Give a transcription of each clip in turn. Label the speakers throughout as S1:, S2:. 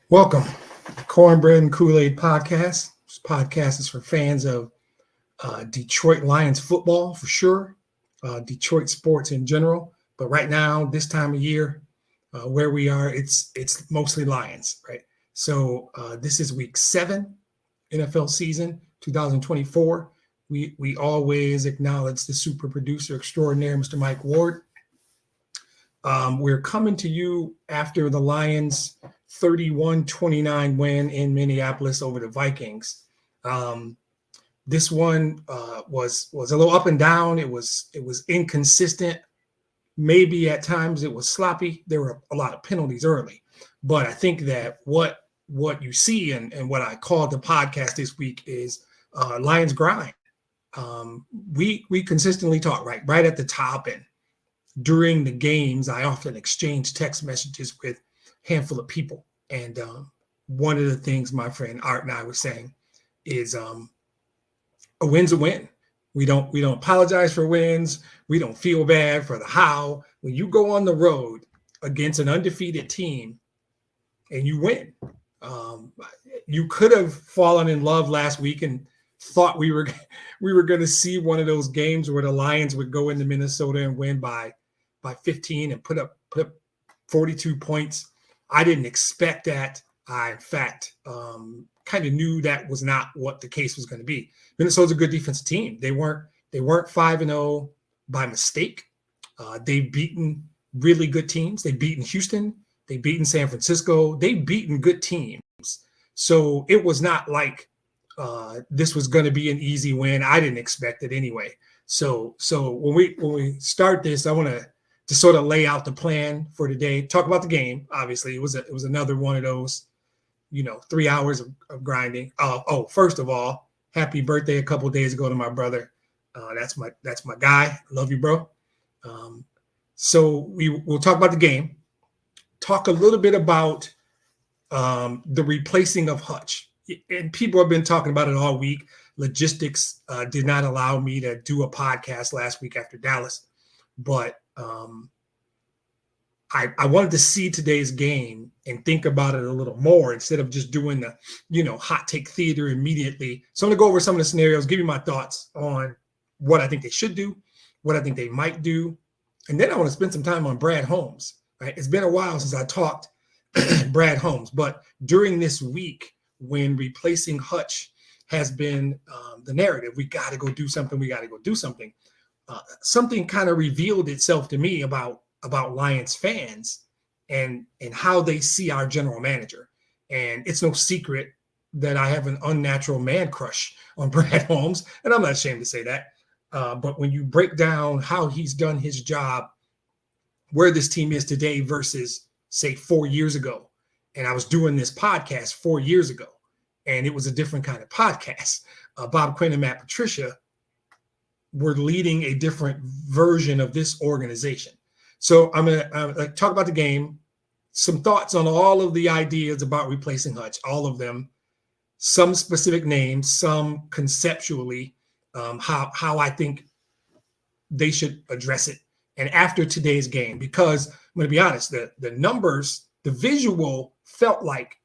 S1: Welcome, Cornbread and Kool-Aid Podcast. This podcast is for fans of Detroit Lions football for sure, Detroit sports in general. But right now, this time of year, where we are, it's mostly Lions, right? So this is week 7, NFL season 2024. We always acknowledge the super producer extraordinaire, Mr. Mike Ward. We're coming to you after the Lions 31-29 win in Minneapolis over the Vikings. This one was a little up and down. It was inconsistent. Maybe at times it was sloppy. There were a lot of penalties early, but I think that what you see and what I called the podcast this week is Lions grind. We consistently talk right at the top, and during the games, I often exchange text messages with a handful of people. And one of the things my friend Art and I were saying is a win's a win. We don't apologize for wins. We don't feel bad for the how. When you go on the road against an undefeated team and you win, you could have fallen in love last week and thought we were going to see one of those games where the Lions would go into Minnesota and win by 15 and put up 42 points. I didn't expect that. I, in fact, kind of knew that was not what the case was going to be. Minnesota's a good defensive team. They weren't 5-0 by mistake. They've beaten really good teams. They've beaten Houston. They've beaten San Francisco. They've beaten good teams. So it was not like this was going to be an easy win. I didn't expect it anyway. So when we start this, I want to sort of lay out the plan for today. Talk about the game. Obviously, it was another one of those, 3 hours of grinding. First of all, happy birthday a couple of days ago to my brother. That's my guy. Love you, bro. So we'll talk about the game. Talk a little bit about the replacing of Hutch. And people have been talking about it all week. Logistics did not allow me to do a podcast last week after Dallas, but I wanted to see today's game and think about it a little more instead of just doing the, hot take theater immediately. So I'm going to go over some of the scenarios, give you my thoughts on what I think they should do, what I think they might do. And then I want to spend some time on Brad Holmes, right? It's been a while since I talked Brad Holmes, but during this week when replacing Hutch has been the narrative, we got to go do something. Something kind of revealed itself to me about Lions fans and how they see our general manager. And it's no secret that I have an unnatural man crush on Brad Holmes, and I'm not ashamed to say that. But when you break down how he's done his job, where this team is today versus, say, 4 years ago, and I was doing this podcast 4 years ago, and it was a different kind of podcast. Bob Quinn and Matt Patricia were leading a different version of this organization. So I'm going to talk about the game, some thoughts on all of the ideas about replacing Hutch, all of them, some specific names, some conceptually, how I think they should address it. And after today's game, because I'm going to be honest, the numbers, the visual felt like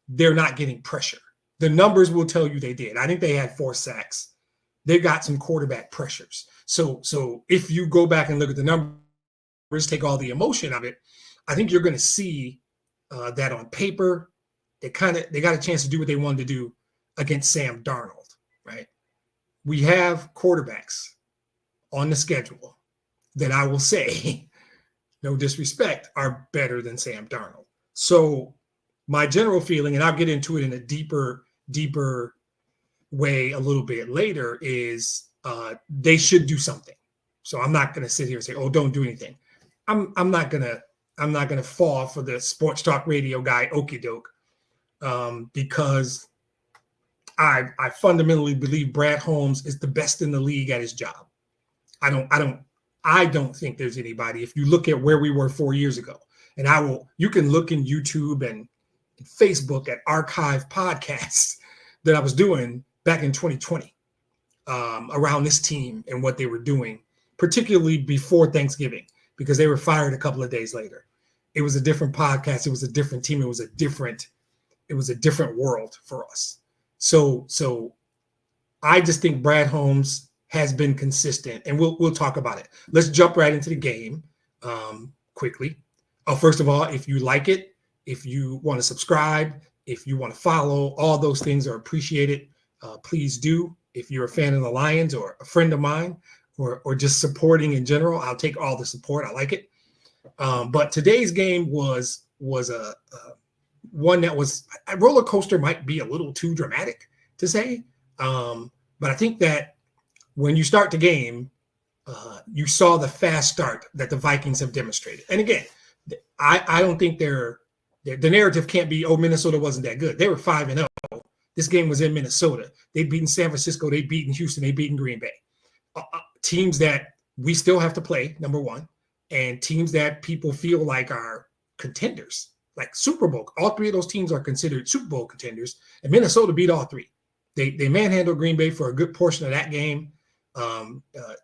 S1: they're not getting pressure. The numbers will tell you they did. I think they had 4 sacks. They got some quarterback pressures. So if you go back and look at the numbers, take all the emotion of it, I think you're going to see that on paper, they got a chance to do what they wanted to do against Sam Darnold, right? We have quarterbacks on the schedule that I will say, no disrespect, are better than Sam Darnold. So my general feeling, and I'll get into it in a deeper way a little bit later, is they should do something. So I'm not going to sit here and say, "Oh, don't do anything." I'm not gonna fall for the sports talk radio guy okie doke, because I fundamentally believe Brad Holmes is the best in the league at his job. I don't think there's anybody. If you look at where we were 4 years ago, and you can look in YouTube and Facebook at archive podcasts that I was doing back in 2020 around this team and what they were doing, particularly before Thanksgiving, because they were fired a couple of days later. it was a different podcast. It was a different team. It was a different world for us. So I just think Brad Holmes has been consistent, and we'll talk about it. Let's jump right into the game quickly. First of all, if you like it, if you want to subscribe, if you want to follow, all those things are appreciated. Please do. If you're a fan of the Lions or a friend of mine, or just supporting in general, I'll take all the support. I like it. But today's game was a one that was a roller coaster. Might be a little too dramatic to say, but I think that when you start the game, you saw the fast start that the Vikings have demonstrated. And again, I don't think the narrative can't be, oh, Minnesota wasn't that good. They were 5-0. This game was in Minnesota. They'd beaten San Francisco. They'd beaten Houston. They'd beaten Green Bay. Teams that we still have to play, number one, and teams that people feel like are contenders, like Super Bowl. All three of those teams are considered Super Bowl contenders, and Minnesota beat all three. They manhandled Green Bay for a good portion of that game.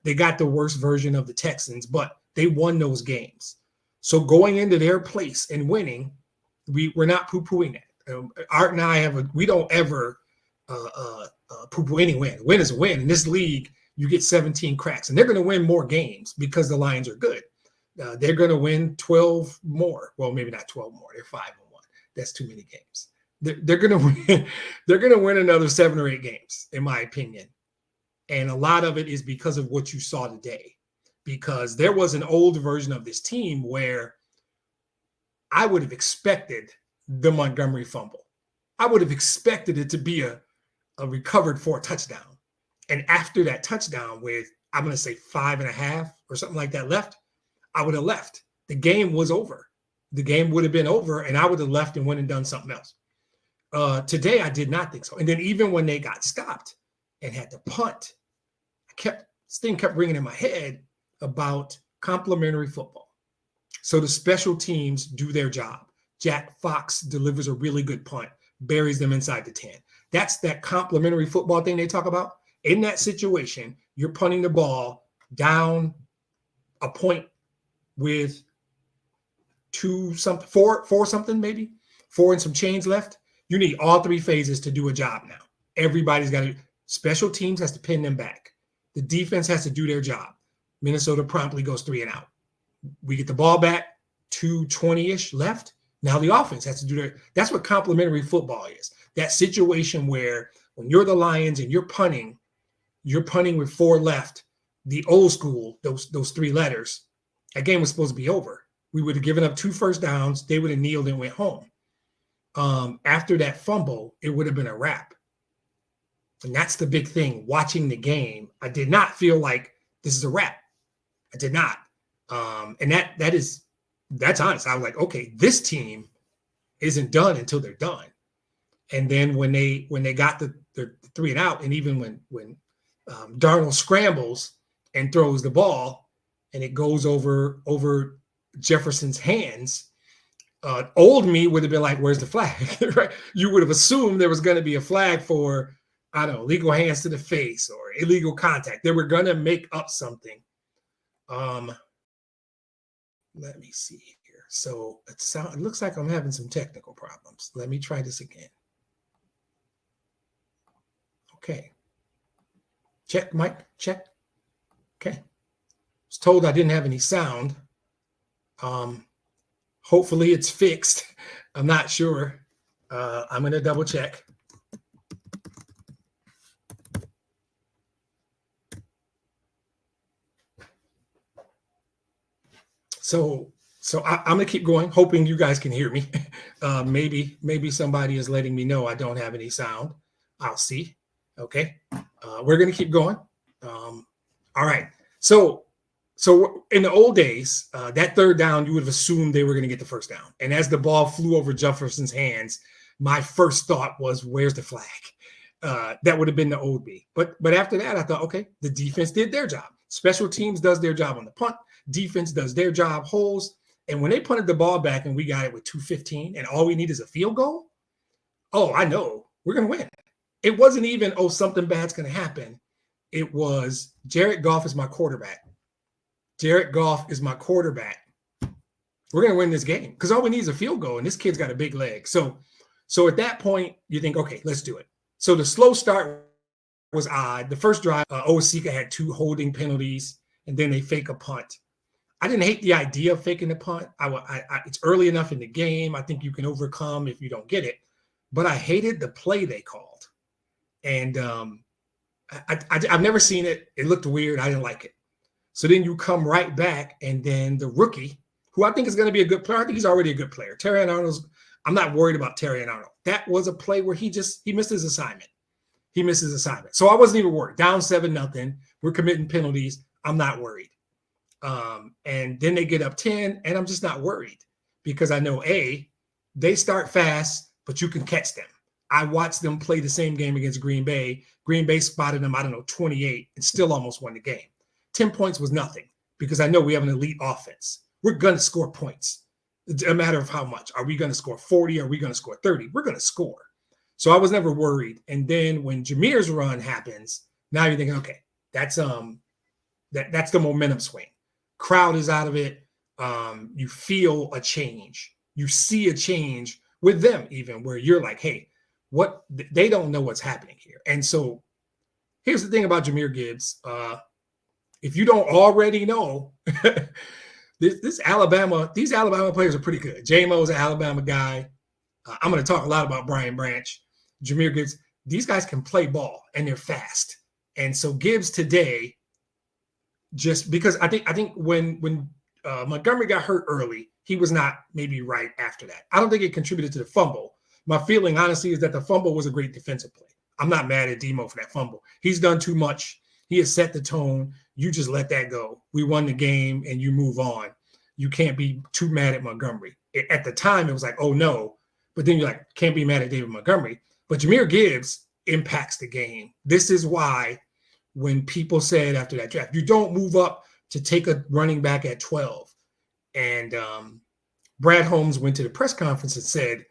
S1: They got the worst version of the Texans, but they won those games. So going into their place and winning, we're not poo-pooing that. Art and I we don't ever poo-poo any win. Win is a win. In this league, you get 17 cracks, and they're going to win more games because the Lions are good. They're going to win 12 more. Well, maybe not 12 more. They're 5-1. That's too many games. They're going to win. They're going to win another 7 or 8 games, in my opinion. And a lot of it is because of what you saw today. Because there was an old version of this team where I would have expected the Montgomery fumble. I would have expected it to be a recovered for a touchdown. And after that touchdown with, I'm going to say 5.5 or something like that left, I would have left. The game was over. The game would have been over, and I would have left and went and done something else. Today, I did not think so. And then even when they got stopped and had to punt, this thing kept ringing in my head about complementary football. So the special teams do their job. Jack Fox delivers a really good punt, buries them inside the 10. That's that complementary football thing they talk about. In that situation, you're punting the ball down a point with 4 something, maybe 4 and some change left. You need all 3 phases to do a job now. Everybody's got to. Special teams has to pin them back. The defense has to do their job. Minnesota promptly goes 3 and out. We get the ball back, 2:20-ish left. Now the offense has to do their. That's what complementary football is. That situation where when you're the Lions and you're punting with 4 left, the old school, those 3 letters, that game was supposed to be over. We would have given up 2 first downs. They would have kneeled and went home. After that fumble, it would have been a wrap. And that's the big thing. Watching the game, I did not feel like this is a wrap. I did not. And that's honest. I was like, okay, this team isn't done until they're done. And then when they got the 3 and out, and even when Darnold scrambles and throws the ball and it goes over Jefferson's hands, old me would have been like, where's the flag? Right? You would have assumed there was going to be a flag for, I don't know, illegal hands to the face or illegal contact. They were going to make up something. Let me see here. So it looks like I'm having some technical problems. Let me try this again. Okay. Check, Mike. Check. Okay. I was told I didn't have any sound. Hopefully it's fixed. I'm not sure. I'm going to double check. So I'm going to keep going, hoping you guys can hear me. Maybe somebody is letting me know I don't have any sound. I'll see. Okay. We're going to keep going. All right. So in the old days, that 3rd down, you would have assumed they were going to get the 1st down. And as the ball flew over Jefferson's hands, my first thought was, where's the flag? That would have been the old me. But after that, I thought, okay, the defense did their job. Special teams does their job on the punt. Defense does their job, holes. And when they punted the ball back and we got it with 2:15 and all we need is a field goal, oh, I know we're going to win. It wasn't even, oh, something bad's going to happen. It was, Jared Goff is my quarterback. Jared Goff is my quarterback. we're going to win this game because all we need is a field goal, and this kid's got a big leg. So at that point, you think, okay, let's do it. So the slow start was odd. The first drive, Osika had 2 holding penalties, and then they fake a punt. I didn't hate the idea of faking the punt. It's early enough in the game. I think you can overcome if you don't get it. But I hated the play they called. And I've never seen it. It looked weird. I didn't like it. So then you come right back, and then the rookie, who I think is going to be a good player. I think he's already a good player. Terrion Arnold's. I'm not worried about Terrion Arnold. That was a play where he missed his assignment. He missed his assignment. So I wasn't even worried. Down 7-0. We're committing penalties. I'm not worried. And then they get up 10, and I'm just not worried because I know, they start fast, but you can catch them. I watched them play the same game against Green Bay. Green Bay spotted them, 28, and still almost won the game. 10 points was nothing because I know we have an elite offense. We're going to score points. It's a matter of how much. Are we going to score 40? Are we going to score 30? We're going to score. So I was never worried. And then when Jameer's run happens, now you're thinking, okay, that's the momentum swing. Crowd is out of it. You feel a change. You see a change with them even where you're like, hey, what? They don't know what's happening here. And so here's the thing about Jahmyr Gibbs. If you don't already know, these Alabama players are pretty good. J-Mo's an Alabama guy. I'm going to talk a lot about Brian Branch, Jahmyr Gibbs. These guys can play ball and they're fast. And so Gibbs today, just because I think when Montgomery got hurt early, he was not maybe right after that. I don't think it contributed to the fumble. My feeling, honestly, is that the fumble was a great defensive play. I'm not mad at Demo for that fumble. He's done too much. He has set the tone. You just let that go. We won the game and you move on. You can't be too mad at Montgomery. At the time, it was like, oh, no. But then you're like, can't be mad at David Montgomery. But Jahmyr Gibbs impacts the game. This is why when people said after that draft, you don't move up to take a running back at 12. And Brad Holmes went to the press conference and said,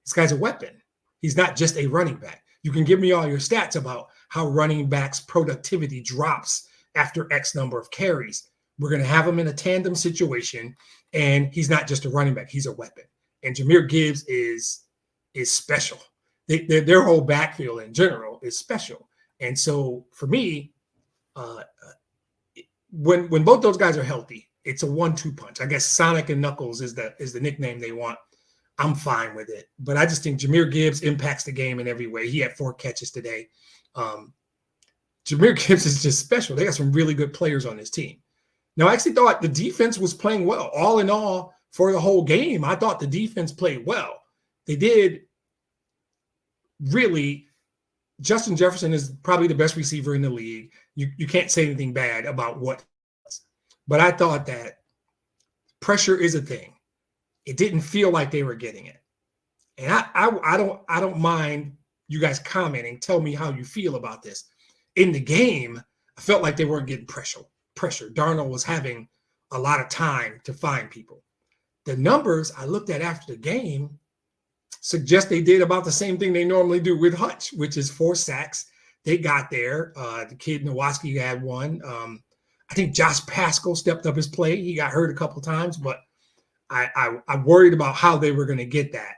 S1: this guy's a weapon. He's not just a running back. You can give me all your stats about how running backs' productivity drops after X number of carries. We're going to have him in a tandem situation, and he's not just a running back. He's a weapon. And Jahmyr Gibbs is special. Their whole backfield in general is special. And so for me, when both those guys are healthy, it's a 1-2 punch. I guess Sonic and Knuckles is the nickname they want. I'm fine with it. But I just think Jahmyr Gibbs impacts the game in every way. He had 4 catches today. Jahmyr Gibbs is just special. They got some really good players on this team. Now, I actually thought the defense was playing well. All in all, for the whole game, I thought the defense played well. They did really. Justin Jefferson is probably the best receiver in the league. You can't say anything bad about what he does. But I thought that pressure is a thing. It didn't feel like they were getting it. And I don't mind you guys commenting. Tell me how you feel about this. In the game, I felt like they weren't getting pressure. Darnold was having a lot of time to find people. The numbers I looked at after the game suggest they did about the same thing they normally do with Hutch, which is 4 sacks. They got there. The kid Nowatzki had 1. I think Josh Pascal stepped up his play. He got hurt a couple times, but I worried about how they were going to get that.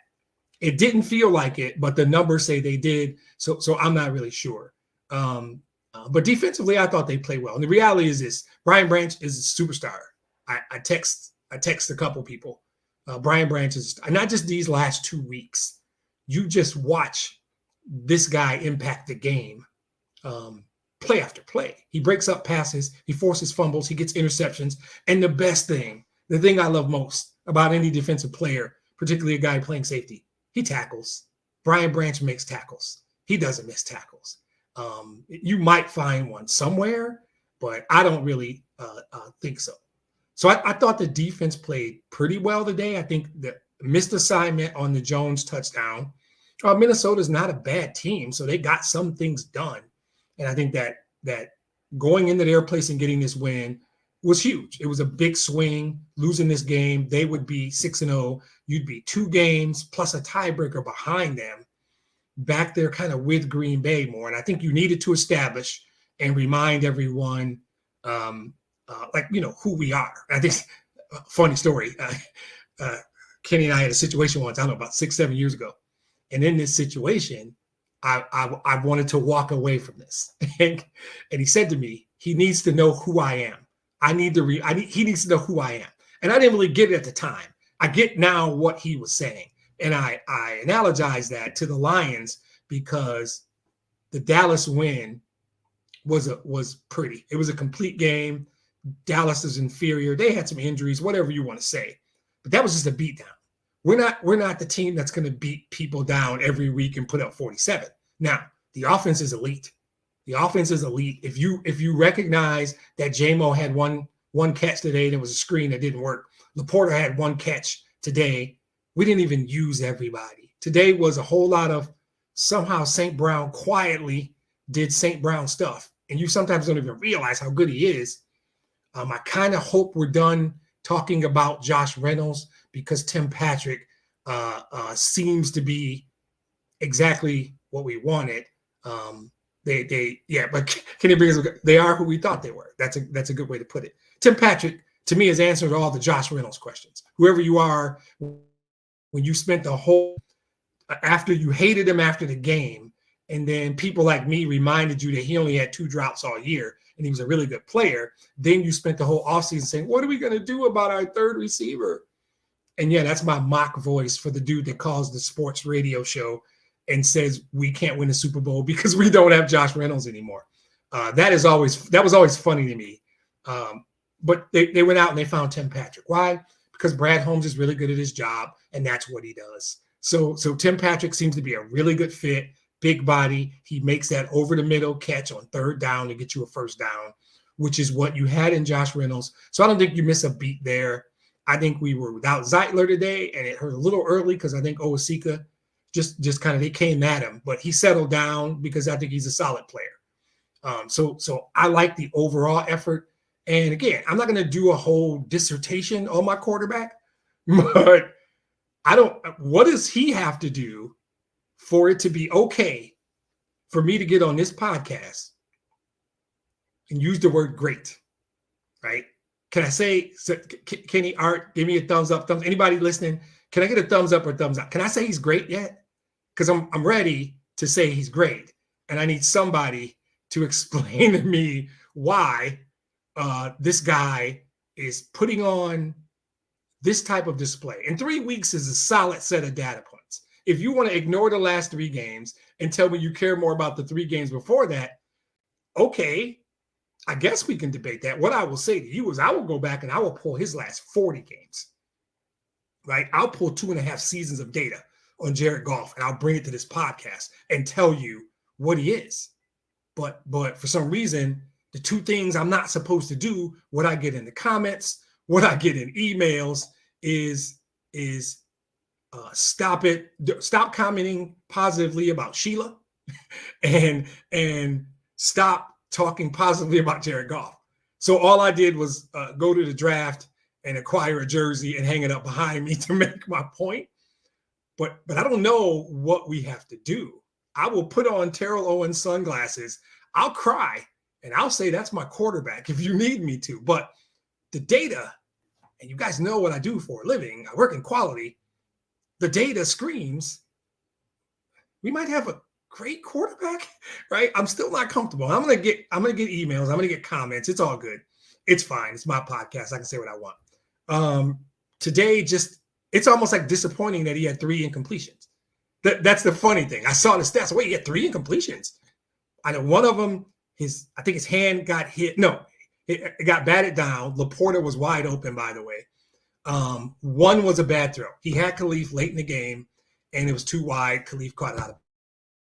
S1: It didn't feel like it, but the numbers say they did. So I'm not really sure. But defensively, I thought they played well. And the reality is this: Brian Branch is a superstar. I text a couple people. Brian Branch is not just these last 2 weeks. You just watch this guy impact the game, play after play. He breaks up passes. He forces fumbles. He gets interceptions. And the best thing, the thing I love most about any defensive player, particularly a guy playing safety, he tackles. Brian Branch makes tackles. He doesn't miss tackles. You might find one somewhere, but I don't really think so. So I thought the defense played pretty well today. I think the missed assignment on the Jones touchdown. Minnesota's not a bad team, so they got some things done. And I think that going into their place and getting this win was huge. It was a big swing. Losing this game, they would be 6-0. You'd be 2 games plus a tiebreaker behind them, back there kind of with Green Bay more. And I think you needed to establish and remind everyone who we are. I think, funny story. Kenny and I had a situation once, I don't know, about 6-7 years ago. And in this situation, I wanted to walk away from this. And he said to me, he needs to know who I am. He needs to know who I am. And I didn't really get it at the time. I get now what he was saying. And I analogize that to the Lions because the Dallas win was pretty. It was a complete game. Dallas is inferior. They had some injuries, whatever you want to say. But that was just a beatdown. We're not the team that's going to beat people down every week and put up 47. Now, the offense is elite. The offense is elite. If you recognize that J-Mo had one catch today and it was a screen that didn't work. Laporta had one catch today. We didn't even use everybody. Today was a whole lot of somehow St. Brown quietly did St. Brown stuff. And you sometimes don't even realize how good he is. I kind of hope we're done talking about Josh Reynolds because Tim Patrick seems to be exactly what we wanted. But Kenny Briggs, they are who we thought they were. That's a good way to put it. Tim Patrick, to me, has answered all the Josh Reynolds questions. Whoever you are, when you spent the whole after you hated him after the game, and then people like me reminded you that he only had 2 drops all year and he was a really good player, then you spent the whole offseason saying, what are we going to do about our third receiver? And yeah, that's my mock voice for the dude that calls the sports radio show and says we can't win the Super Bowl because we don't have Josh Reynolds anymore. That was always funny to me. But they went out and they found Tim Patrick. Why? Because Brad Holmes is really good at his job, and that's what he does. So Tim Patrick seems to be a really good fit, big body. He makes that over the middle catch on 3rd down to get you a 1st down, which is what you had in Josh Reynolds. So I don't think you miss a beat there. I think we were without Zeitler today, and it hurt a little early because I think Owasika just kind of they came at him, but he settled down because I think he's a solid player. So I like the overall effort. And again, I'm not going to do a whole dissertation on my quarterback, but what does he have to do for it to be okay for me to get on this podcast and use the word great, right? Can I say, Kenny, Art, give me a thumbs up, anybody listening, can I get a thumbs up or thumbs up? Can I say he's great yet? Because I'm ready to say he's great. And I need somebody to explain to me why this guy is putting on this type of display. And 3 weeks is a solid set of data points. If you want to ignore the last 3 games and tell me you care more about the 3 games before that, okay, I guess we can debate that. What I will say to you is I will go back and I will pull his last 40 games, right? I'll pull 2.5 seasons of data on Jared Goff and I'll bring it to this podcast and tell you what he is. But for some reason, the 2 things I'm not supposed to do, what I get in the comments, what I get in emails is stop commenting positively about Sheila and stop talking positively about Jared Goff. So all I did was go to the draft and acquire a jersey and hang it up behind me to make my point. But I don't know what we have to do. I will put on Terrell Owens sunglasses. I'll cry and I'll say that's my quarterback if you need me to. But the data, and you guys know what I do for a living, I work in quality, the data screams we might have a great quarterback, right? I'm still not comfortable. I'm gonna get emails, I'm gonna get comments. It's all good. It's fine. It's my podcast. I can say what I want. Today, it's almost like disappointing that he had 3 incompletions. That's the funny thing. I saw the stats. Wait, he had 3 incompletions. I know one of them, I think his hand got hit. No, it got batted down. Laporta was wide open, by the way. One was a bad throw. He had Khalif late in the game, and it was too wide. Khalif caught it out of it.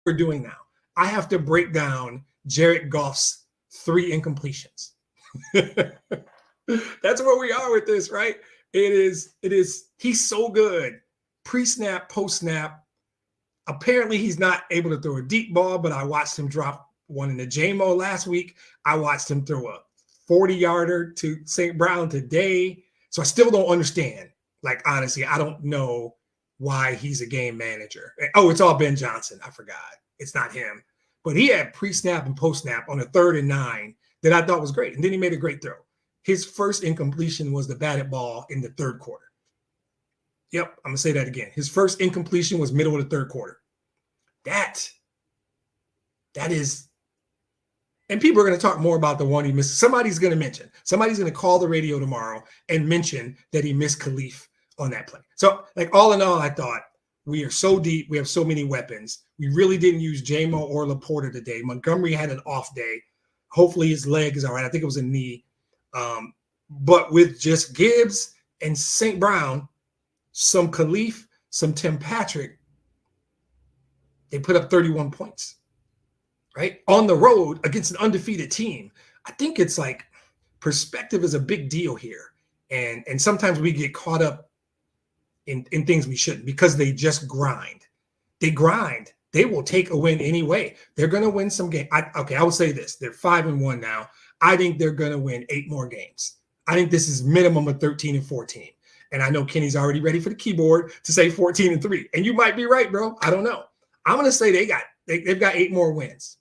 S1: We're doing now. I have to break down Jared Goff's 3 incompletions. That's where we are with this, right? It is. He's so good. Pre-snap, post-snap. Apparently, he's not able to throw a deep ball, but I watched him drop one in the J-Mo last week. I watched him throw a 40-yarder to St. Brown today. So I still don't understand. Like, honestly, I don't know why he's a game manager. Oh, it's all Ben Johnson. I forgot. It's not him. But he had pre-snap and post-snap on a 3rd and 9 that I thought was great. And then he made a great throw. His first incompletion was the batted ball in the 3rd quarter. Yep, I'm going to say that again. His first incompletion was middle of the third quarter. That is, and people are going to talk more about the one he missed. Somebody's going to call the radio tomorrow and mention that he missed Khalif on that play. So, like, all in all, I thought we are so deep. We have so many weapons. We really didn't use J-Mo or Laporta today. Montgomery had an off day. Hopefully his leg is all right. I think it was a knee. But with just Gibbs and St. Brown, some Khalif, some Tim Patrick, they put up 31 points, right? On the road against an undefeated team. I think it's like perspective is a big deal here. And sometimes we get caught up in things we shouldn't because they just grind. They grind. They will take a win anyway. They're going to win some games. I will say this. They're 5-1 now. I think they're going to win 8 more games. I think this is minimum of 13-14. And I know Kenny's already ready for the keyboard to say 14-3. And you might be right, bro. I don't know. I'm going to say they've got 8 more wins.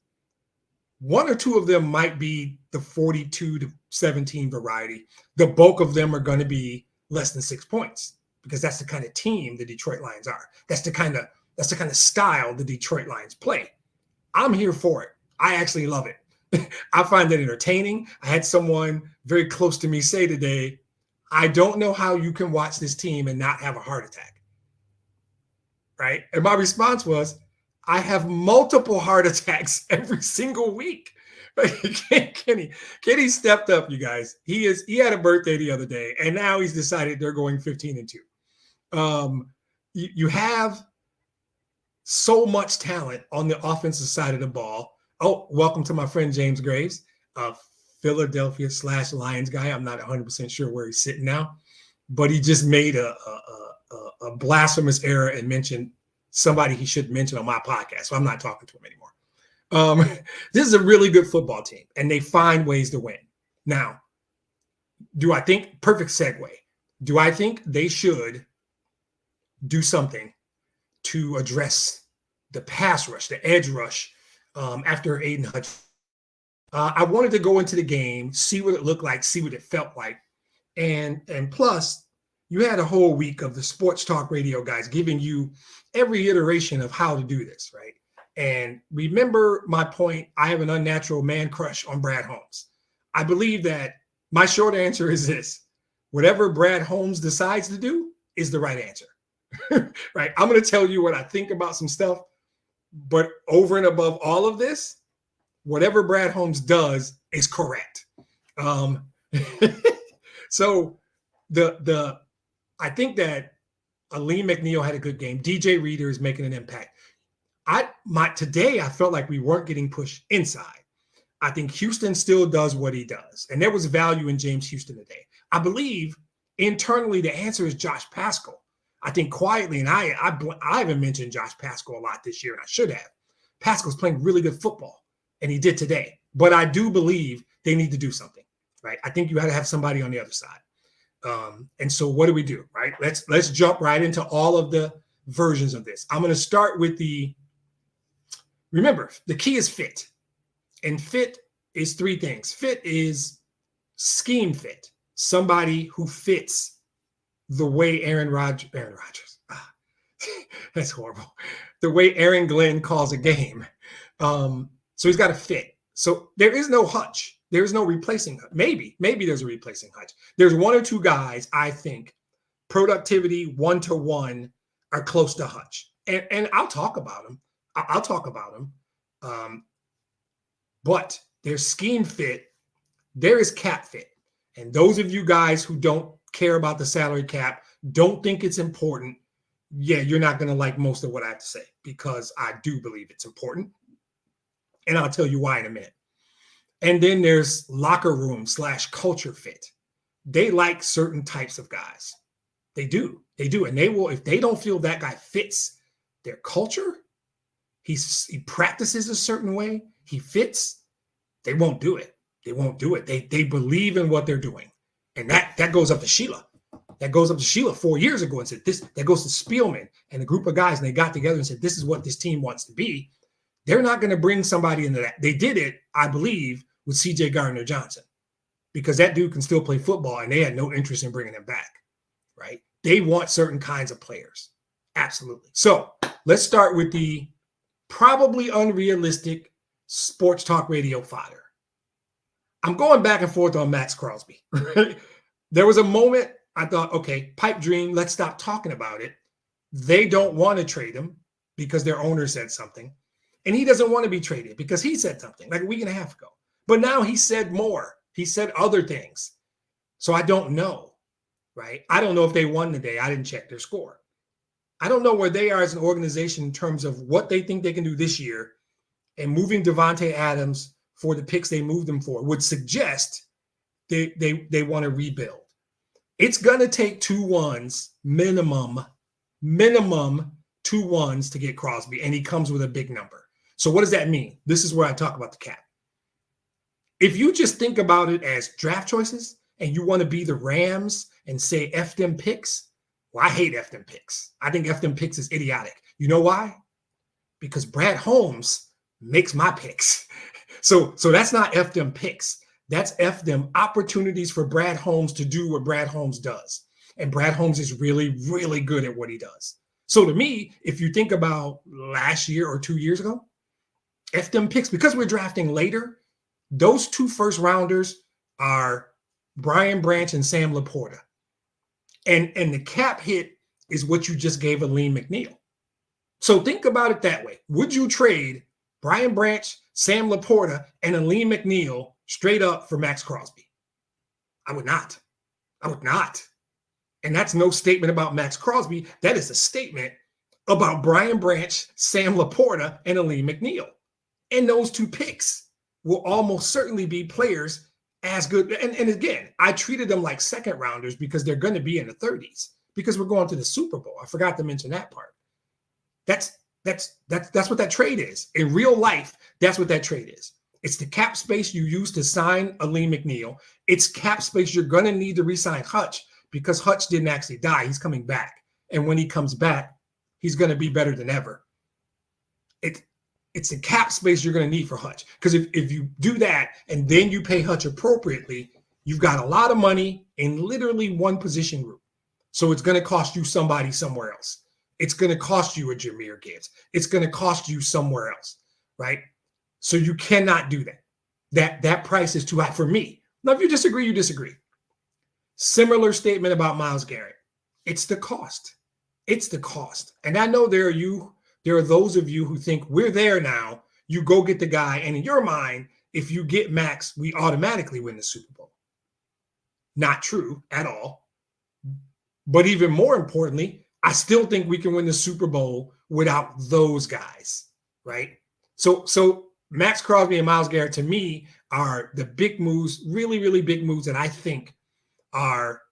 S1: 1 or 2 of them might be the 42-17 variety. The bulk of them are going to be less than 6 points because that's the kind of team the Detroit Lions are. That's the kind of style the Detroit Lions play. I'm here for it. I actually love it. I find that entertaining. I had someone very close to me say today, I don't know how you can watch this team and not have a heart attack. Right? And my response was, I have multiple heart attacks every single week. Kenny stepped up, you guys. He had a birthday the other day, and now he's decided they're going 15-2. You have so much talent on the offensive side of the ball. Oh, welcome to my friend James Graves, Philadelphia/Lions guy. I'm not 100% sure where he's sitting now, but he just made a blasphemous error and mentioned somebody he shouldn't mention on my podcast. So I'm not talking to him anymore. This is a really good football team, and they find ways to win. Now, do I think, perfect segue, do I think they should do something to address the pass rush, the edge rush after Aiden Hutchinson? I wanted to go into the game, see what it looked like, see what it felt like. And plus, you had a whole week of the sports talk radio guys giving you every iteration of how to do this, right? And remember my point, I have an unnatural man crush on Brad Holmes. I believe that my short answer is this. Whatever Brad Holmes decides to do is the right answer, right? I'm going to tell you what I think about some stuff, but over and above all of this, whatever Brad Holmes does is correct. So I think that Aleem McNeil had a good game. DJ Reader is making an impact. Today I felt like we weren't getting pushed inside. I think Houston still does what he does, and there was value in James Houston today. I believe internally the answer is Josh Paschal. I think quietly, and I haven't mentioned Josh Paschal a lot this year, and I should have. Paschal's playing really good football, and he did today. But I do believe they need to do something, right? I think you had to have somebody on the other side. And so what do we do, right? Let's jump right into all of the versions of this. I'm going to start with remember, the key is fit. And fit is 3 things. Fit is scheme fit. Somebody who fits the way Aaron Rodgers, that's horrible. The way Aaron Glenn calls a game. So he's got to fit. So there is no Hutch. There is no replacing Hutch. Maybe there's a replacing Hutch. There's 1 or 2 guys, I think, productivity 1-to-1 are close to Hutch. And I'll talk about them. I'll talk about them. But there's scheme fit. There is cap fit. And those of you guys who don't care about the salary cap, don't think it's important, you're not going to like most of what I have to say because I do believe it's important. And I'll tell you why in a minute. And then there's locker room / culture fit. They like certain types of guys. They do. And they will, if they don't feel that guy fits their culture, he practices a certain way, he fits, they won't do it. They believe in what they're doing. And that goes up to Sheila. That goes up to Sheila 4 years ago and said this. That goes to Spielman and a group of guys, and they got together and said, this is what this team wants to be. They're not going to bring somebody into that. They did it, I believe, with C.J. Gardner-Johnson because that dude can still play football, and they had no interest in bringing him back, right? They want certain kinds of players. Absolutely. So let's start with the probably unrealistic sports talk radio fodder. I'm going back and forth on Max Crosby. There was a moment I thought, okay, pipe dream, let's stop talking about it. They don't want to trade him because their owner said something. And he doesn't want to be traded because he said something like a week and a half ago. But now he said more. He said other things. So I don't know, right? I don't know if they won today. I didn't check their score. I don't know where they are as an organization in terms of what they think they can do this year. And moving Devontae Adams for the picks they moved him for would suggest they want to rebuild. It's going to take 2 ones minimum 2 ones to get Crosby, and he comes with a big number. So what does that mean? This is where I talk about the cap. If you just think about it as draft choices and you want to be the Rams and say F them picks, well, I hate F them picks. I think F them picks is idiotic. You know why? Because Brad Holmes makes my picks. So that's not F them picks. That's F them opportunities for Brad Holmes to do what Brad Holmes does. And Brad Holmes is really, really good at what he does. So to me, if you think about last year or 2 years ago, F them picks, because we're drafting later, those 2 first rounders are Brian Branch and Sam Laporta. And the cap hit is what you just gave Aleem McNeil. So think about it that way. Would you trade Brian Branch, Sam Laporta, and Aleem McNeil straight up for Max Crosby? I would not. I would not. And that's no statement about Max Crosby. That is a statement about Brian Branch, Sam Laporta, and Aleem McNeil. And those 2 picks will almost certainly be players as good. And again, I treated them like second rounders because they're going to be in the 30s because we're going to the Super Bowl. I forgot to mention that part. That's what that trade is. In real life, that's what that trade is. It's the cap space you use to sign Aleem McNeil. It's cap space you're going to need to re-sign Hutch because Hutch didn't actually die. He's coming back. And when he comes back, he's going to be better than ever. It's the cap space you're going to need for Hutch. Because if you do that and then you pay Hutch appropriately, you've got a lot of money in literally one position group. So it's going to cost you somebody somewhere else. It's going to cost you a Jahmyr Gibbs. It's going to cost you somewhere else, right? So you cannot do that. That price is too high for me. Now, if you disagree, you disagree. Similar statement about Myles Garrett. It's the cost. It's the cost. And I know there are those of you who think we're there now. You go get the guy, and in your mind, if you get Max, we automatically win the Super Bowl. Not true at all. But even more importantly, I still think we can win the Super Bowl without those guys, right? So Max Crosby and Myles Garrett, to me, are the big moves, really, really big moves that I think are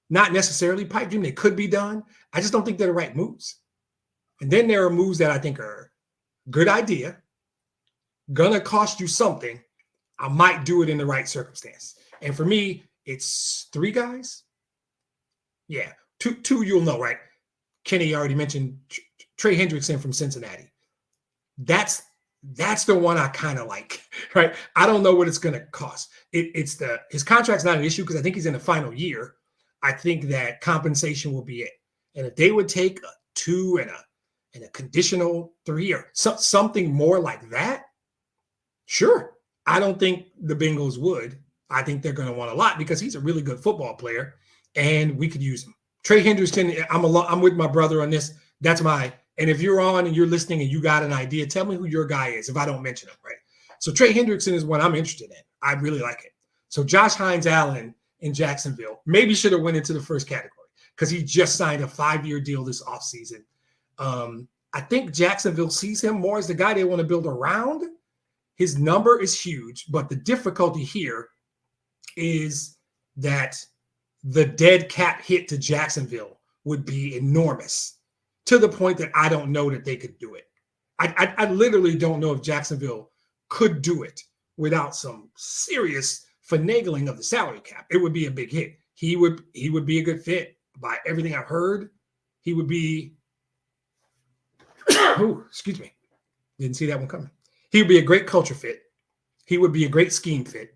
S1: not necessarily pipe dream. They could be done. I just don't think they're the right moves. And then there are moves that I think are good idea, gonna cost you something. I might do it in the right circumstance. And for me, it's 3 guys. Yeah, two you'll know, right? Kenny already mentioned Trey Hendrickson from Cincinnati. That's the one I kind of like, right? I don't know what it's going to cost. His contract's not an issue because I think he's in the final year. I think that compensation will be it. And if they would take a 2 and a conditional 3 or something more like that, sure. I don't think the Bengals would. I think they're going to want a lot because he's a really good football player and we could use him. Trey Hendrickson, I'm with my brother on this. That's and if you're on and you're listening and you got an idea, tell me who your guy is if I don't mention him, right? So Trey Hendrickson is one I'm interested in. I really like it. So Josh Hines-Allen in Jacksonville maybe should have went into the first category because he just signed a 5-year deal this offseason. I think Jacksonville sees him more as the guy they want to build around. His number is huge, but the difficulty here is that the dead cap hit to Jacksonville would be enormous to the point that I don't know that they could do it. I literally don't know if Jacksonville could do it without some serious finagling of the salary cap. It would be a big hit. He would be a good fit. By everything I've heard, he would be excuse me. Didn't see that one coming. He would be a great culture fit. He would be a great scheme fit.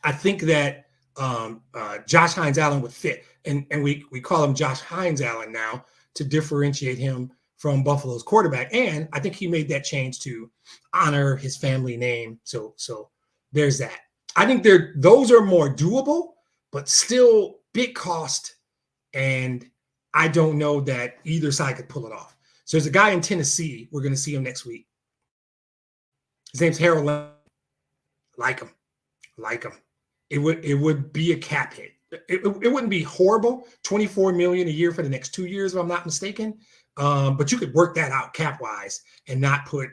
S1: I think that Josh Hines Allen would fit. And we call him Josh Hines Allen now to differentiate him from Buffalo's quarterback. And I think he made that change to honor his family name. So there's that. I think those are more doable, but still big cost. And I don't know that either side could pull it off. So there's a guy in Tennessee. We're going to see him next week. His name's Harold Landry. Like him. It would be a cap hit. It wouldn't be horrible. $24 million a year for the next 2 years, if I'm not mistaken. But you could work that out cap wise and not put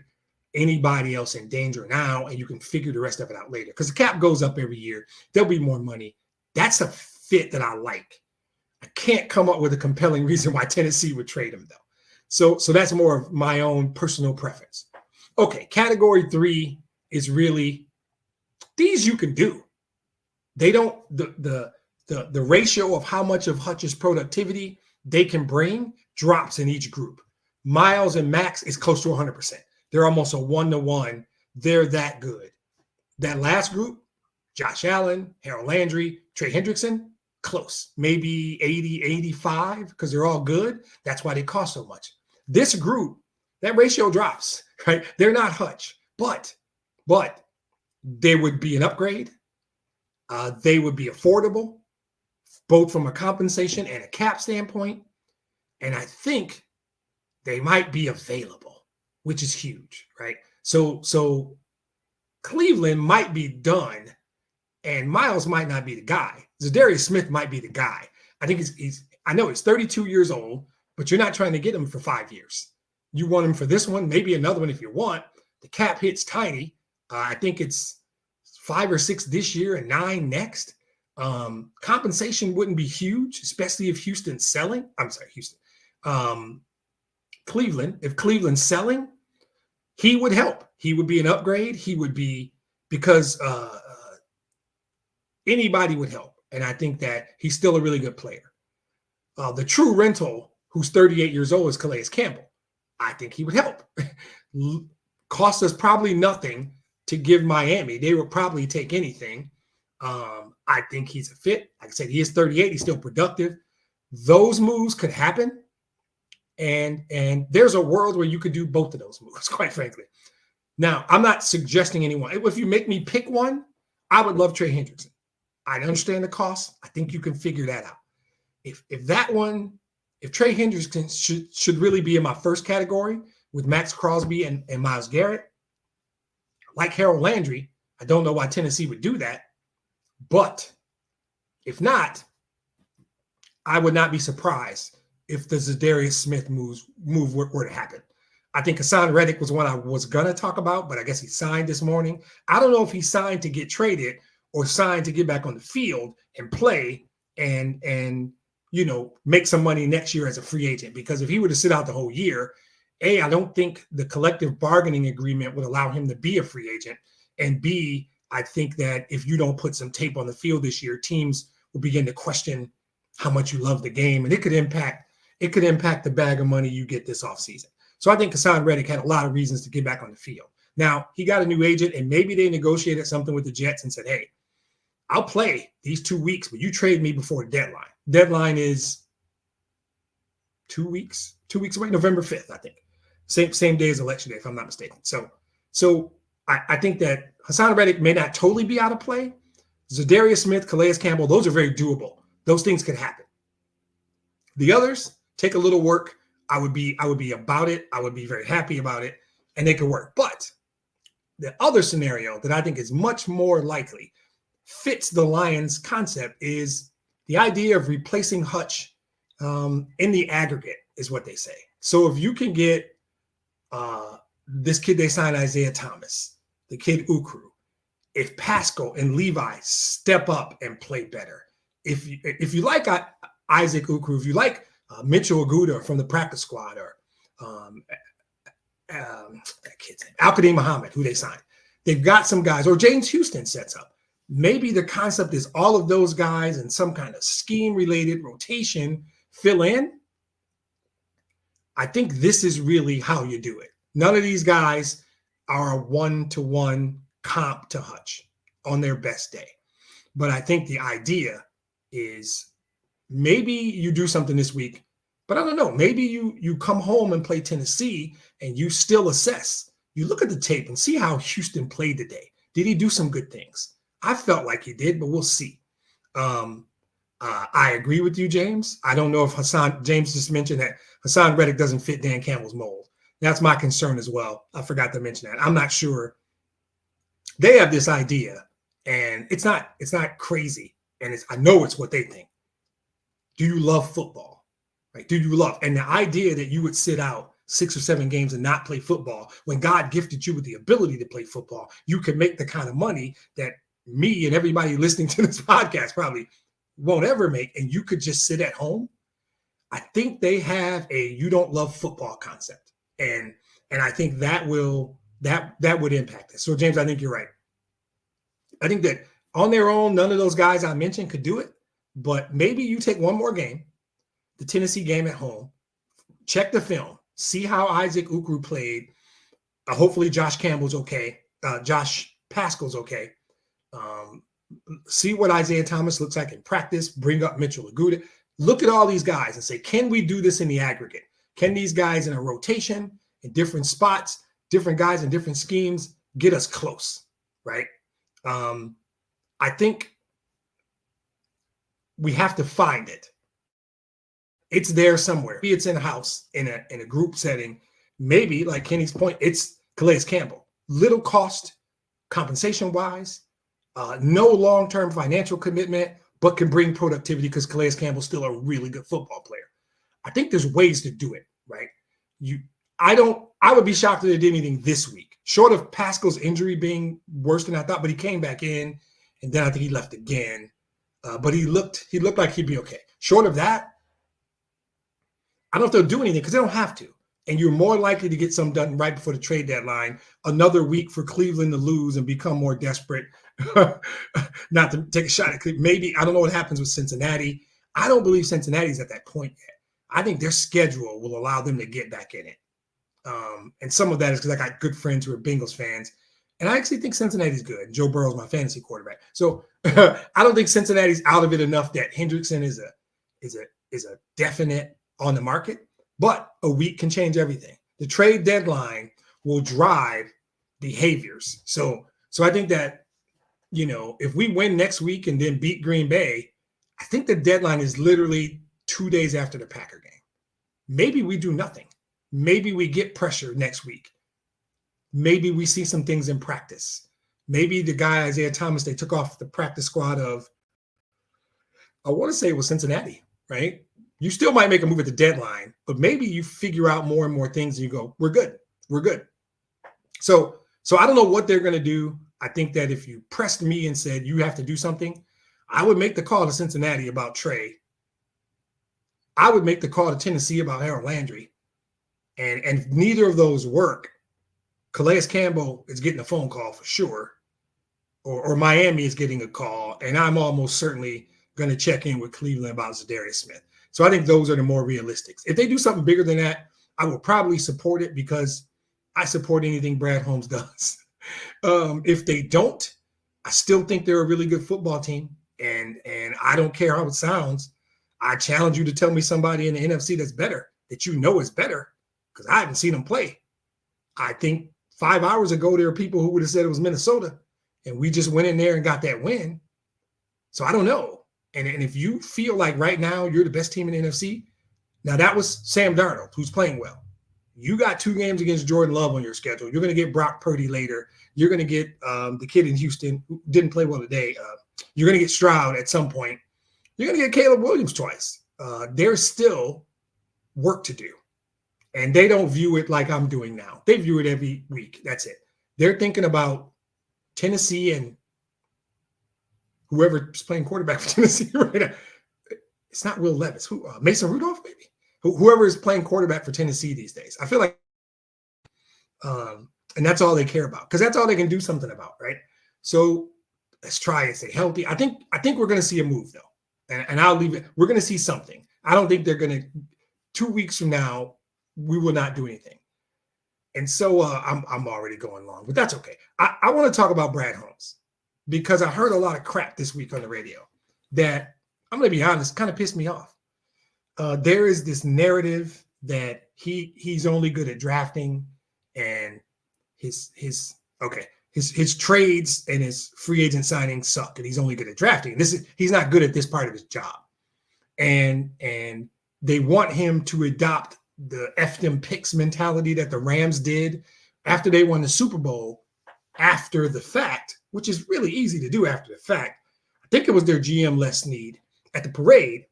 S1: anybody else in danger now, and you can figure the rest of it out later. Because the cap goes up every year. There'll be more money. That's a fit that I like. I can't come up with a compelling reason why Tennessee would trade him, though. So that's more of my own personal preference. Okay, category 3 is really these you can do. They don't the ratio of how much of Hutch's productivity they can bring drops in each group. Miles and Max is close to 100%. They're almost a 1-to-1. They're that good. That last group, Josh Allen, Harold Landry, Trey Hendrickson, close. Maybe 80, 85, because they're all good. That's why they cost so much. This group, that ratio drops, right? They're not Hutch, but they would be an upgrade. They would be affordable, both from a compensation and a cap standpoint. And I think they might be available, which is huge, right? So Cleveland might be done, and Miles might not be the guy. Zadarius Smith might be the guy. I think I know he's 32 years old, but you're not trying to get him for 5 years. You want him for this one, maybe another one if you want. The cap hit's tiny. I think it's 5 or 6 this year and 9 next. Compensation wouldn't be huge, especially if Houston's selling. I'm sorry, Houston. Cleveland, if Cleveland's selling, he would help. He would be an upgrade. He would be, because anybody would help. And I think that he's still a really good player. The true rental, who's 38 years old, is Calais Campbell. I think he would help. Cost us probably nothing to give Miami. They would probably take anything. I think he's a fit. Like I said, he is 38. He's still productive. Those moves could happen. And there's a world where you could do both of those moves, quite frankly. Now, I'm not suggesting anyone. If you make me pick one, I would love Trey Hendrickson. I understand the cost. I think you can figure that out. If Trey Hendrickson should really be in my first category with Max Crosby and Myles Garrett, like Harold Landry, I don't know why Tennessee would do that. But if not, I would not be surprised if the Zadarius Smith move were to happen. I think Hassan Reddick was one I was going to talk about, but I guess he signed this morning. I don't know if he signed to get traded or signed to get back on the field and play and make some money next year as a free agent. Because if he were to sit out the whole year, A, I don't think the collective bargaining agreement would allow him to be a free agent. And B, I think that if you don't put some tape on the field this year, teams will begin to question how much you love the game. And it could impact the bag of money you get this offseason. So I think Hassan Reddick had a lot of reasons to get back on the field. Now, he got a new agent, and maybe they negotiated something with the Jets and said, hey, I'll play these 2 weeks, but you trade me before the deadline. Deadline is 2 weeks. 2 weeks away, November 5th, I think. Same day as Election Day, if I'm not mistaken. So I think that Hassan Reddick may not totally be out of play. Zadarius Smith, Calais Campbell, those are very doable. Those things could happen. The others take a little work. I would be about it. I would be very happy about it, and they could work. But the other scenario that I think is much more likely fits the Lions concept is the idea of replacing Hutch in the aggregate, is what they say. So if you can get this kid they signed, Isaiah Thomas, the kid Ukru, if Pascal and Levi step up and play better, if you like Isaac Ukru, if you like Mitchell Aguda from the practice squad, or that kid's name, Al-Qadim Muhammad, who they signed, they've got some guys, or James Houston sets up. Maybe the concept is all of those guys in some kind of scheme-related rotation fill in. I think this is really how you do it. None of these guys are a one-to-one comp to Hutch on their best day. But I think the idea is maybe you do something this week, but I don't know. Maybe you come home and play Tennessee and you still assess. You look at the tape and see how Houston played today. Did he do some good things? I felt like he did, but we'll see. I agree with you, James. I don't know if James just mentioned that Hassan Reddick doesn't fit Dan Campbell's mold. That's my concern as well. I forgot to mention that. I'm not sure. They have this idea, and it's not crazy, and I know it's what they think. Do you love football? Right? Do you love? And the idea that you would sit out 6 or 7 games and not play football when God gifted you with the ability to play football, you can make the kind of money that me and everybody listening to this podcast probably won't ever make, and you could just sit at home. I think they have a "you don't love football" concept, and I think that would impact it. So, James, I think you're right. I think that on their own, none of those guys I mentioned could do it, but maybe you take one more game, the Tennessee game at home, check the film, see how Isaac Ukru played. Hopefully, Josh Campbell's okay. Josh Pascal's okay. See what Isaiah Thomas looks like in practice, bring up Mitchell Aguda. Look at all these guys and say, can we do this in the aggregate? Can these guys in a rotation, in different spots, different guys in different schemes, get us close, right? I think we have to find it. It's there somewhere. Maybe it's in-house in a group setting. Maybe, like Kenny's point, it's Calais Campbell. Little cost, compensation-wise, no long-term financial commitment, but can bring productivity because Calais Campbell's still a really good football player. I think there's ways to do it, right? I would be shocked if they did anything this week, short of Pascal's injury being worse than I thought, but he came back in, and then I think he left again. But he looked like he'd be okay. Short of that, I don't know if they'll do anything because they don't have to. And you're more likely to get some done right before the trade deadline. Another week for Cleveland to lose and become more desperate. Not to take a shot at Cleveland. Maybe, I don't know what happens with Cincinnati. I don't believe Cincinnati's at that point yet. I think their schedule will allow them to get back in it. And some of that is because I got good friends who are Bengals fans. And I actually think Cincinnati's good. Joe Burrow's my fantasy quarterback. So I don't think Cincinnati's out of it enough that Hendrickson is a definite on the market. But a week can change everything. The trade deadline will drive behaviors. So I think that, if we win next week and then beat Green Bay, I think the deadline is literally 2 days after the Packer game. Maybe we do nothing. Maybe we get pressure next week. Maybe we see some things in practice. Maybe the guy, Isaiah Thomas, they took off the practice squad of, I want to say it was Cincinnati, right? You still might make a move at the deadline, but maybe you figure out more and more things and you go, we're good. So I don't know what they're going to do. I think that if you pressed me and said you have to do something, I would make the call to Cincinnati about Trey. I would make the call to Tennessee about Harold Landry. And if neither of those work, Calais Campbell is getting a phone call for sure, or Miami is getting a call, and I'm almost certainly going to check in with Cleveland about Zadarius Smith. So I think those are the more realistic. If they do something bigger than that, I will probably support it because I support anything Brad Holmes does. If they don't, I still think they're a really good football team, and I don't care how it sounds. I challenge you to tell me somebody in the NFC that's better, that is better, because I haven't seen them play. I think 5 hours ago, there were people who would have said it was Minnesota, and we just went in there and got that win. So I don't know. And if you feel like right now you're the best team in the NFC, now that was Sam Darnold, who's playing well. You got 2 games against Jordan Love on your schedule. You're going to get Brock Purdy later. You're going to get the kid in Houston who didn't play well today. You're going to get Stroud at some point. You're going to get Caleb Williams twice. There's still work to do. And they don't view it like I'm doing now. They view it every week. That's it. They're thinking about Tennessee and whoever's playing quarterback for Tennessee right now. It's not Will Levis. Mason Rudolph, maybe? Whoever is playing quarterback for Tennessee these days. I feel like, and that's all they care about because that's all they can do something about, right? So let's try and stay healthy. I think we're going to see a move, though. And I'll leave it. We're going to see something. I don't think they're going to, 2 weeks from now, we will not do anything. And so I'm already going long, but that's okay. I want to talk about Brad Holmes. because I heard a lot of crap this week on the radio that, I'm going to be honest, kind of pissed me off. There is this narrative that he's only good at drafting, and his trades and his free agent signings suck, and he's only good at drafting. He's not good at this part of his job, and they want him to adopt the F them picks mentality that the Rams did after they won the Super Bowl after the fact, which is really easy to do after the fact. I think it was their GM Les Snead at the parade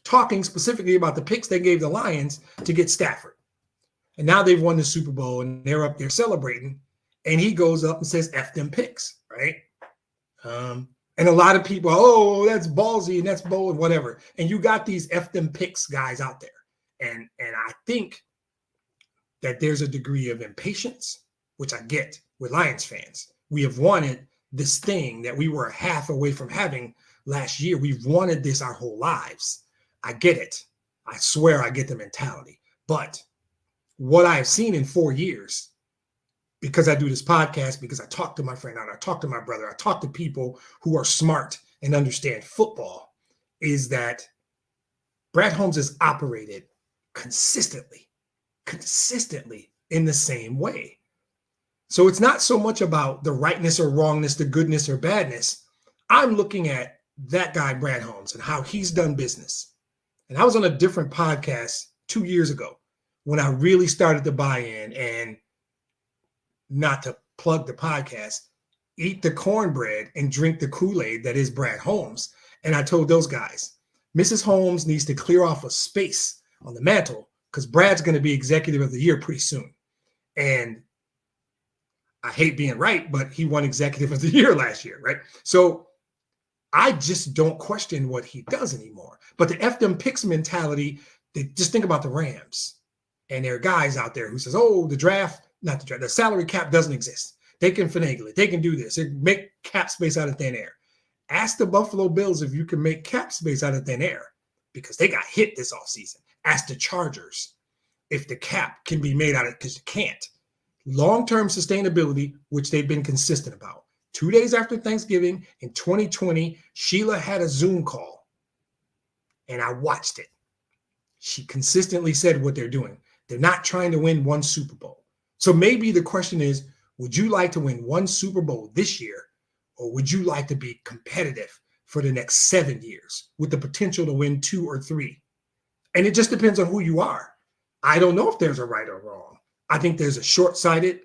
S1: talking specifically about the picks they gave the Lions to get Stafford. And now they've won the Super Bowl and they're up there celebrating. And he goes up and says, F them picks, right? And a lot of people, oh, that's ballsy and that's bold and whatever. And you got these F them picks guys out there. And I think that there's a degree of impatience, which I get with Lions fans. We have wanted this thing that we were half away from having last year. We've wanted this our whole lives. I get it. I swear I get the mentality. But what I've seen in 4 years, because I do this podcast, because I talk to my friend, and I talk to my brother, I talk to people who are smart and understand football, is that Brad Holmes has operated consistently in the same way. So it's not so much about the rightness or wrongness, the goodness or badness. I'm looking at that guy, Brad Holmes, and how he's done business. And I was on a different podcast 2 years ago when I really started to buy in, and not to plug the podcast, eat the cornbread and drink the Kool-Aid that is Brad Holmes. And I told those guys, Mrs. Holmes needs to clear off a space on the mantle because Brad's going to be executive of the year pretty soon. And I hate being right, but he won executive of the year last year, right? So I just don't question what he does anymore. But the F them picks mentality, they just think about the Rams. And there are guys out there who says, oh, the salary cap doesn't exist. They can finagle it. They can do this. They can make cap space out of thin air. Ask the Buffalo Bills if you can make cap space out of thin air because they got hit this offseason. Ask the Chargers if the cap can be made out of it because you can't. Long-term sustainability, which they've been consistent about. 2 days after Thanksgiving in 2020, Sheila had a Zoom call, and I watched it. She consistently said what they're doing. They're not trying to win one Super Bowl. So maybe the question is, would you like to win one Super Bowl this year, or would you like to be competitive for the next 7 years with the potential to win 2 or 3? And it just depends on who you are. I don't know if there's a right or wrong. I think there's a short-sighted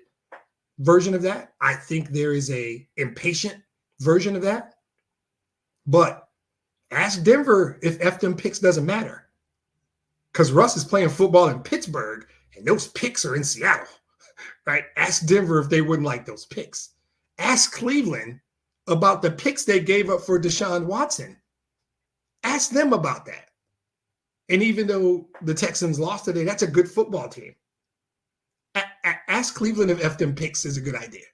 S1: version of that. I think there is a impatient version of that. But ask Denver if F them picks doesn't matter. Because Russ is playing football in Pittsburgh, and those picks are in Seattle, right? Ask Denver if they wouldn't like those picks. Ask Cleveland about the picks they gave up for Deshaun Watson. Ask them about that. And even though the Texans lost today, that's a good football team. Ask Cleveland if F them picks is a good idea.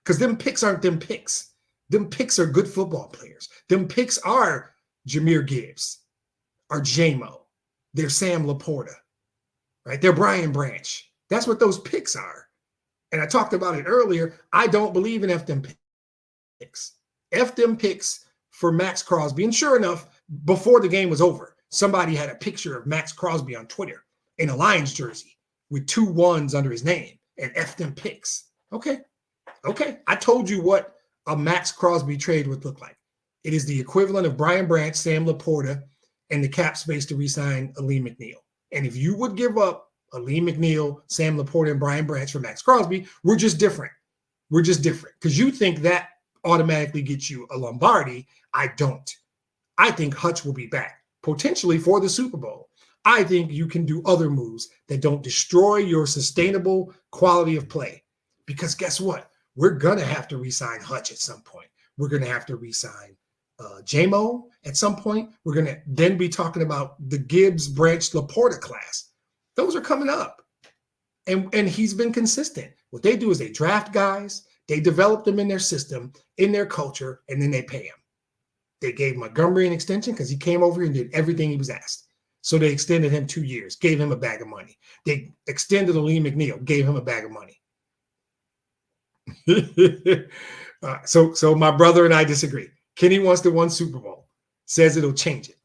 S1: Because them picks aren't them picks. Them picks are good football players. Them picks are Jahmyr Gibbs, are J-Mo. They're Sam Laporta, right? They're Brian Branch. That's what those picks are. And I talked about it earlier. I don't believe in F them picks. F them picks for Max Crosby. And sure enough, before the game was over, somebody had a picture of Max Crosby on Twitter in a Lions jersey with 2 1s under his name and F them picks. Okay. I told you what a Max Crosby trade would look like. It is the equivalent of Brian Branch, Sam Laporta, and the cap space to re-sign Aleem McNeil. And if you would give up Aleem McNeil, Sam Laporta, and Brian Branch for Max Crosby, we're just different. We're just different. Because you think that automatically gets you a Lombardi. I don't. I think Hutch will be back, potentially for the Super Bowl. I think you can do other moves that don't destroy your sustainable quality of play. Because guess what? We're going to have to re-sign Hutch at some point. We're going to have to re-sign J-Mo at some point. We're going to then be talking about the Gibbs, Branch, Laporta class. Those are coming up. And he's been consistent. What they do is they draft guys, they develop them in their system, in their culture, and then they pay them. They gave Montgomery an extension because he came over and did everything he was asked. So they extended him 2 years, gave him a bag of money. They extended Aleem McNeil, gave him a bag of money. So my brother and I disagree. Kenny wants to win Super Bowl, says it'll change it.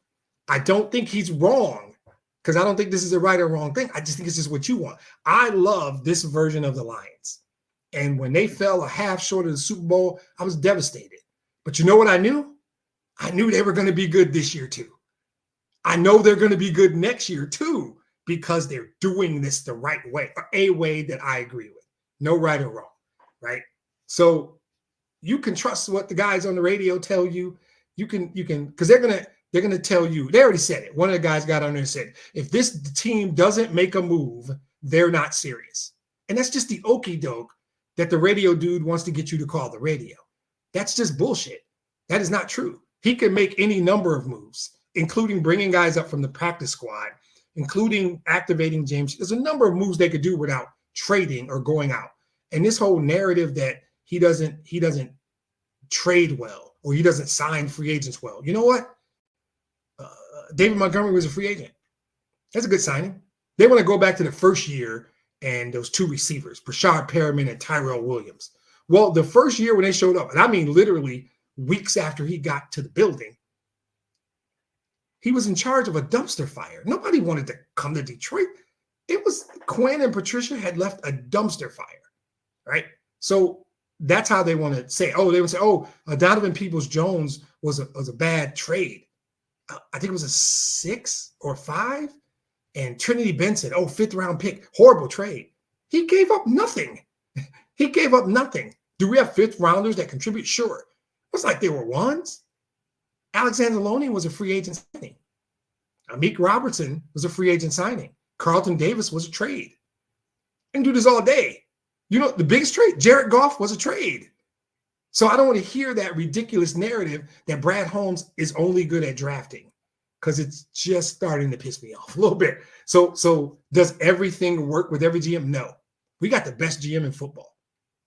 S1: I don't think he's wrong because I don't think this is a right or wrong thing. I just think it's just what you want. I love this version of the Lions. And when they fell a half short of the Super Bowl, I was devastated. But you know what I knew? I knew they were going to be good this year too. I know they're going to be good next year too because they're doing this the right way, or a way that I agree with. No right or wrong, right? So you can trust what the guys on the radio tell you. You can, because they're gonna tell you. They already said it. One of the guys got on there and said, if this team doesn't make a move, they're not serious. And that's just the okie doke that the radio dude wants to get you to call the radio. That's just bullshit. That is not true. He can make any number of moves, including bringing guys up from the practice squad, including activating James. There's a number of moves they could do without trading or going out. And this whole narrative that he doesn't trade well or he doesn't sign free agents well. You know what? David Montgomery was a free agent. That's a good signing. They want to go back to the first year and those two receivers, Brashard Perriman and Tyrell Williams. Well, the first year when they showed up, and I mean literally weeks after he got to the building, he was in charge of a dumpster fire. Nobody wanted to come to Detroit. It was Quinn and Patricia had left a dumpster fire, right? So that's how they want to say, they would say, Donovan Peoples-Jones was a bad trade. I think it was a 6 or 5. And Trinity Benson, 5th round pick, horrible trade. He gave up nothing. He gave up nothing. Do we have 5th rounders that contribute? Sure. It's like they were ones. Alexander Loney was a free agent signing. Amik Robertson was a free agent signing. Carlton Davis was a trade. I can do this all day. You know, the biggest trade, Jared Goff was a trade. So I don't want to hear that ridiculous narrative that Brad Holmes is only good at drafting, because it's just starting to piss me off a little bit. So does everything work with every GM? No. We got the best GM in football,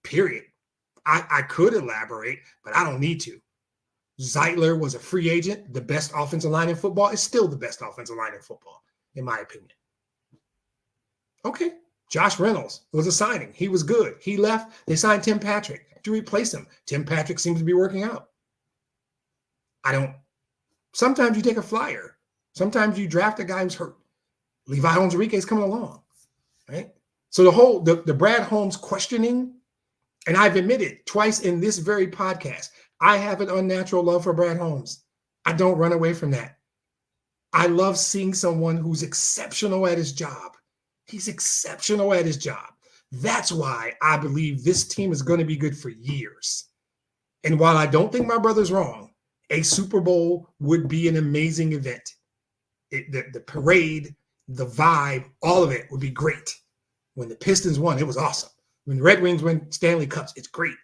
S1: period. I could elaborate, but I don't need to. Zeitler was a free agent. The best offensive line in football is still the best offensive line in football, in my opinion. Okay. Josh Reynolds was a signing. He was good. He left. They signed Tim Patrick to replace him. Tim Patrick seems to be working out. Sometimes you take a flyer. Sometimes you draft a guy who's hurt. Levi Onwuzurike is coming along, right? So the Brad Holmes questioning, and I've admitted twice in this very podcast, I have an unnatural love for Brad Holmes. I don't run away from that. I love seeing someone who's exceptional at his job. He's exceptional at his job. That's why I believe this team is going to be good for years. And while I don't think my brother's wrong, a Super Bowl would be an amazing event. The parade, the vibe, all of it would be great. When the Pistons won, it was awesome. When the Red Wings win Stanley Cups, it's great.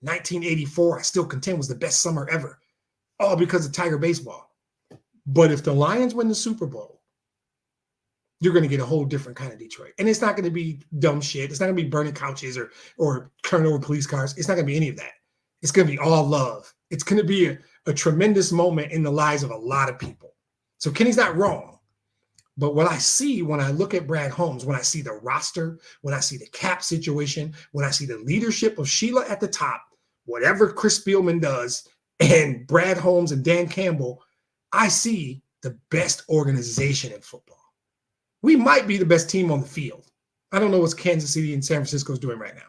S1: 1984, I still contend, was the best summer ever, all because of Tiger baseball. But if the Lions win the Super Bowl, you're going to get a whole different kind of Detroit. And it's not going to be dumb shit. It's not going to be burning couches or turning over police cars. It's not going to be any of that. It's going to be all love. It's going to be a tremendous moment in the lives of a lot of people. So Kenny's not wrong. But what I see when I look at Brad Holmes, when I see the roster, when I see the cap situation, when I see the leadership of Sheila at the top, whatever Chris Spielman does, and Brad Holmes and Dan Campbell, I see the best organization in football. We might be the best team on the field. I don't know what Kansas City and San Francisco is doing right now.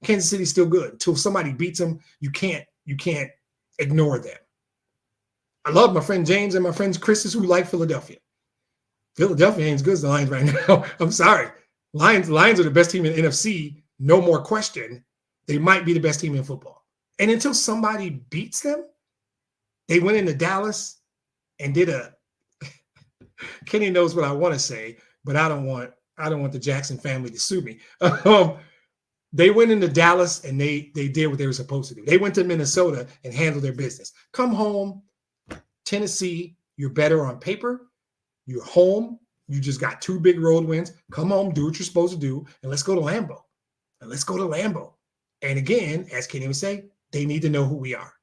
S1: Kansas City's still good. Until somebody beats them, you can't ignore them. I love my friend James and my friends Chris who like Philadelphia. Philadelphia ain't as good as the Lions right now. I'm sorry. Lions are the best team in the NFC. No more question. They might be the best team in football. And until somebody beats them, they went into Dallas and did Kenny knows what I want to say, but I don't want the Jackson family to sue me. They went into Dallas and they did what they were supposed to do. They went to Minnesota and handled their business. Come home, Tennessee, you're better on paper. You're home. You just got 2 big road wins. Come home, do what you're supposed to do, and let's go to Lambeau. And again, as Kenny would say, they need to know who we are.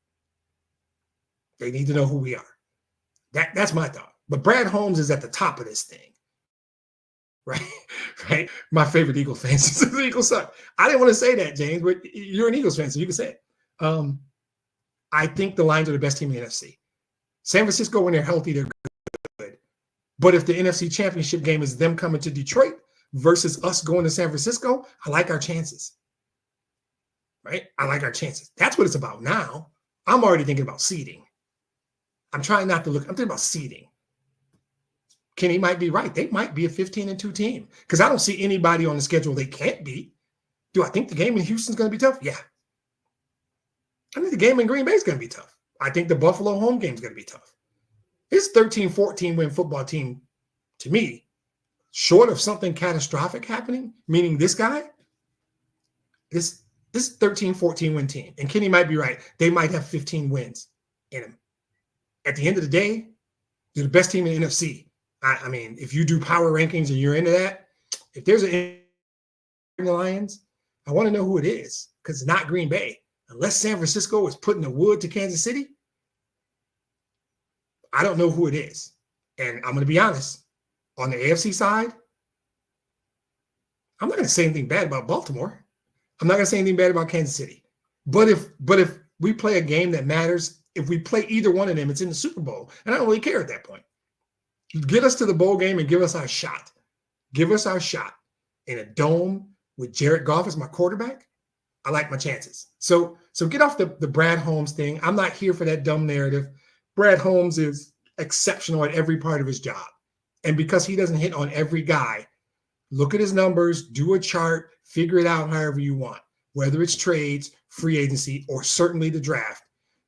S1: They need to know who we are. That's my thought. But Brad Holmes is at the top of this thing. Right? My favorite Eagles fan is the Eagles suck. I didn't want to say that, James, but you're an Eagles fan, so you can say it. I think the Lions are the best team in the NFC. San Francisco, when they're healthy, they're good. But if the NFC Championship game is them coming to Detroit versus us going to San Francisco, I like our chances. Right? I like our chances. That's what it's about now. I'm already thinking about seeding. I'm trying not to look. I'm thinking about seeding. Kenny might be right. They might be a 15-2 team because I don't see anybody on the schedule they can't beat. Do I think the game in Houston's going to be tough? Yeah. I think the game in Green Bay is going to be tough. I think the Buffalo home game is going to be tough. This 13-14 win football team, to me, short of something catastrophic happening, meaning this guy, this 13-14 win team, and Kenny might be right, they might have 15 wins in them. At the end of the day, they're the best team in the NFC. I mean, if you do power rankings and you're into that, if there's in the Lions, I want to know who it is because it's not Green Bay. Unless San Francisco is putting the wood to Kansas City, I don't know who it is. And I'm going to be honest, on the AFC side, I'm not going to say anything bad about Baltimore. I'm not going to say anything bad about Kansas City. But if we play a game that matters, if we play either one of them, it's in the Super Bowl. And I don't really care at that point. Get us to the bowl game and give us our shot. Give us our shot in a dome with Jared Goff as my quarterback. I like my chances. So get off the Brad Holmes thing. I'm not here for that dumb narrative. Brad Holmes is exceptional at every part of his job. And because he doesn't hit on every guy, look at his numbers, do a chart, figure it out however you want, whether it's trades, free agency, or certainly the draft.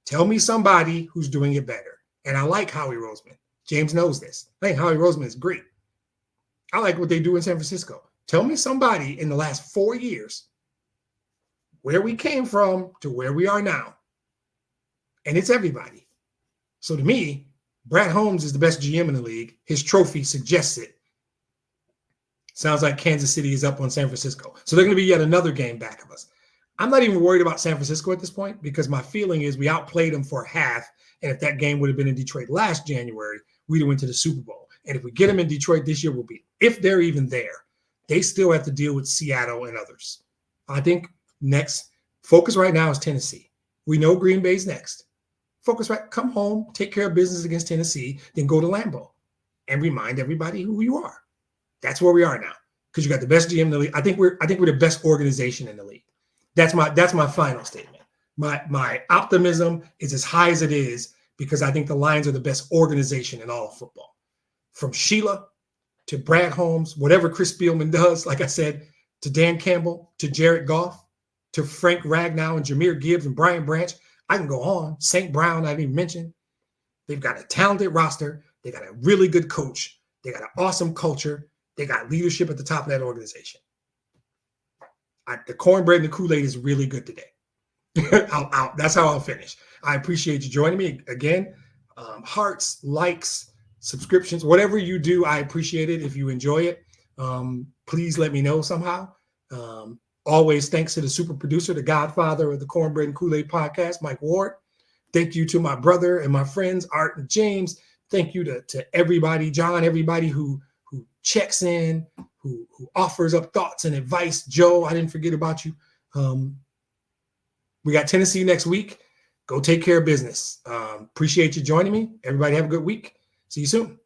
S1: Tell me somebody who's doing it better. And I like Howie Roseman. James knows this. I think Howie Roseman is great. I like what they do in San Francisco. Tell me somebody in the last 4 years where we came from to where we are now. And it's everybody. So to me, Brad Holmes is the best GM in the league. His trophy suggests it. Sounds like Kansas City is up on San Francisco. So they're going to be yet another game back of us. I'm not even worried about San Francisco at this point because my feeling is we outplayed them for half. And if that game would have been in Detroit last January, we'd have went to the Super Bowl. And if we get them in Detroit this year, we'll be, if they're even there, they still have to deal with Seattle and others. I think next focus right now is Tennessee. We know Green Bay's next. Focus right, come home, take care of business against Tennessee, then go to Lambeau and remind everybody who you are. That's where we are now because you got the best GM in the league. I think we're the best organization in the league. That's my final statement. My optimism is as high as it is because I think the Lions are the best organization in all of football. From Sheila to Brad Holmes, whatever Chris Spielman does, like I said, to Dan Campbell, to Jared Goff, to Frank Ragnow and Jahmyr Gibbs and Brian Branch. I can go on. St. Brown, I didn't even mention. They've got a talented roster. They got a really good coach. They got an awesome culture. They got leadership at the top of that organization. The cornbread and the Kool-Aid is really good today. That's how I'll finish. I appreciate you joining me again. Hearts, likes, subscriptions, whatever you do, I appreciate it. If you enjoy it, please let me know somehow. Always thanks to the super producer, the godfather of the Cornbread and Kool-Aid podcast, Mike Ward. Thank you to my brother and my friends, Art and James. Thank you to everybody, John, everybody who checks in, who offers up thoughts and advice. Joe, I didn't forget about you. We got Tennessee next week. Go take care of business. Appreciate you joining me. Everybody have a good week. See you soon.